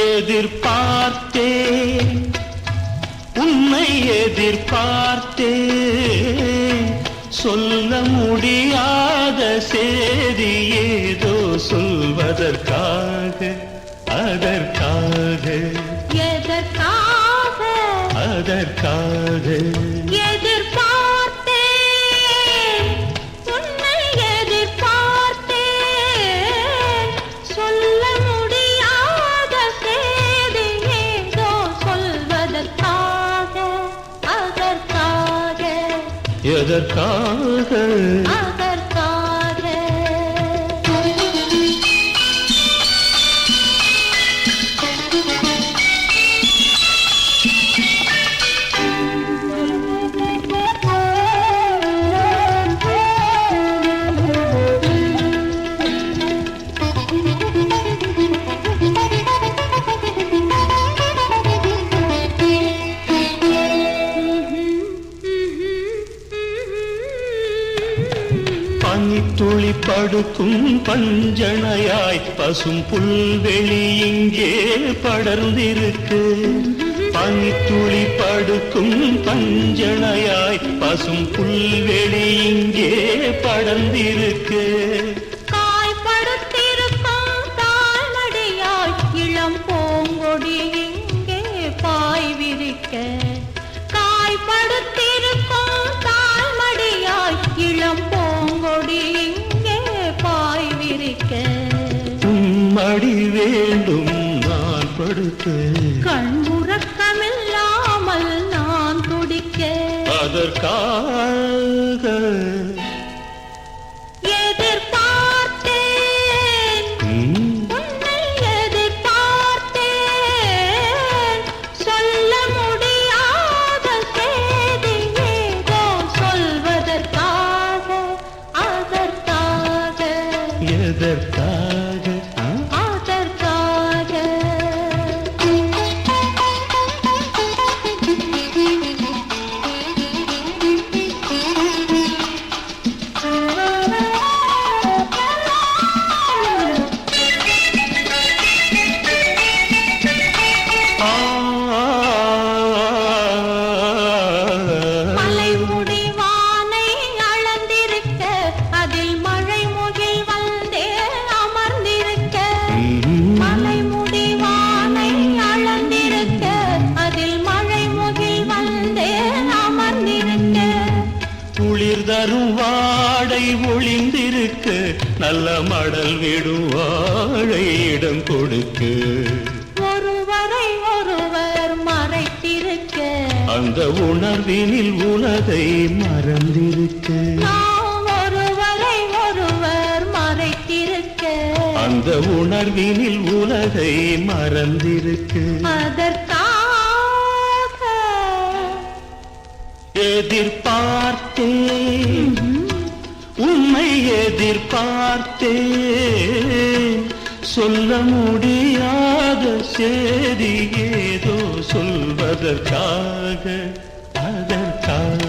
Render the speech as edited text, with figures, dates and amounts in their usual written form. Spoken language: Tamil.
எதிர்பார்த்தேன் உன்னை எதிர்பார்த்தேன் சொல்ல முடியாத செய்தி ஏதோ சொல்வதற்காக அதற்காக எதற்காக அதற்காக எதிர்பார்த்தேன் உன்னை எதிர்பார்த்தேன் சொல்ல முடியாத செய்தி ஏதோ சொல்வதற்காக அதற்காக எதற்காக அதற்காக பனித்துளி படுக்கும் பஞ்சணையாய் பசும் புல்வெளி இங்கே படர்ந்திருக்கு பனித்துளி படுக்கும் பஞ்சணையாய் பசும் புல்வெளி இங்கே படர்ந்திருக்கு காய்படுத்திருக்கும் தாழ்மடியாய் இளம் பூங்கொடி இங்கே பாய் விரிக்க காய்படுத்திருக்கும் தாழ்மடியாய் இளம் பூங்கொடி இங்கே பாய் விரிக்க மடி வேண்டும் நான் படுத்து கண்முறக்கமில்லாமல் நான் துடிக்க அதற்காக எதிர்பார்த்தேன் உன்னை எதிர்பார்த்தேன் சொல்ல முடியாத செய்தி ஏதோ சொல்வதற்காக அதற்காக எதற்காக அதற்காக மலைமுடி வானை அளந்திருக்க அதில் மழை முகில் வந்தே அமர்ந்திருக்க மலைமுடி வானை அளந்திருக்க அதில் மழை முகில் வந்தே அமர்ந்திருக்க குளிர் தரும் வாடை ஒளிந்திருக்க நல்ல மடல் விடும் வாழை இடம் கொடுக்கு ஒருவரை ஒருவர் மறைத்திருக்க அந்த உணர்வினில் உலகை மறந்திருக்க நாம் ஒருவரை ஒருவர் மறைத்திருக்க அந்த உணர்வினில் உலகை மறந்திருக்க அதற்காக எதிர்பார்த்தேன் உன்னை எதிர்பார்த்தேன் சொல்ல முடியாத செய்தி ஏதோ சொல்வதற்காக அதற்காக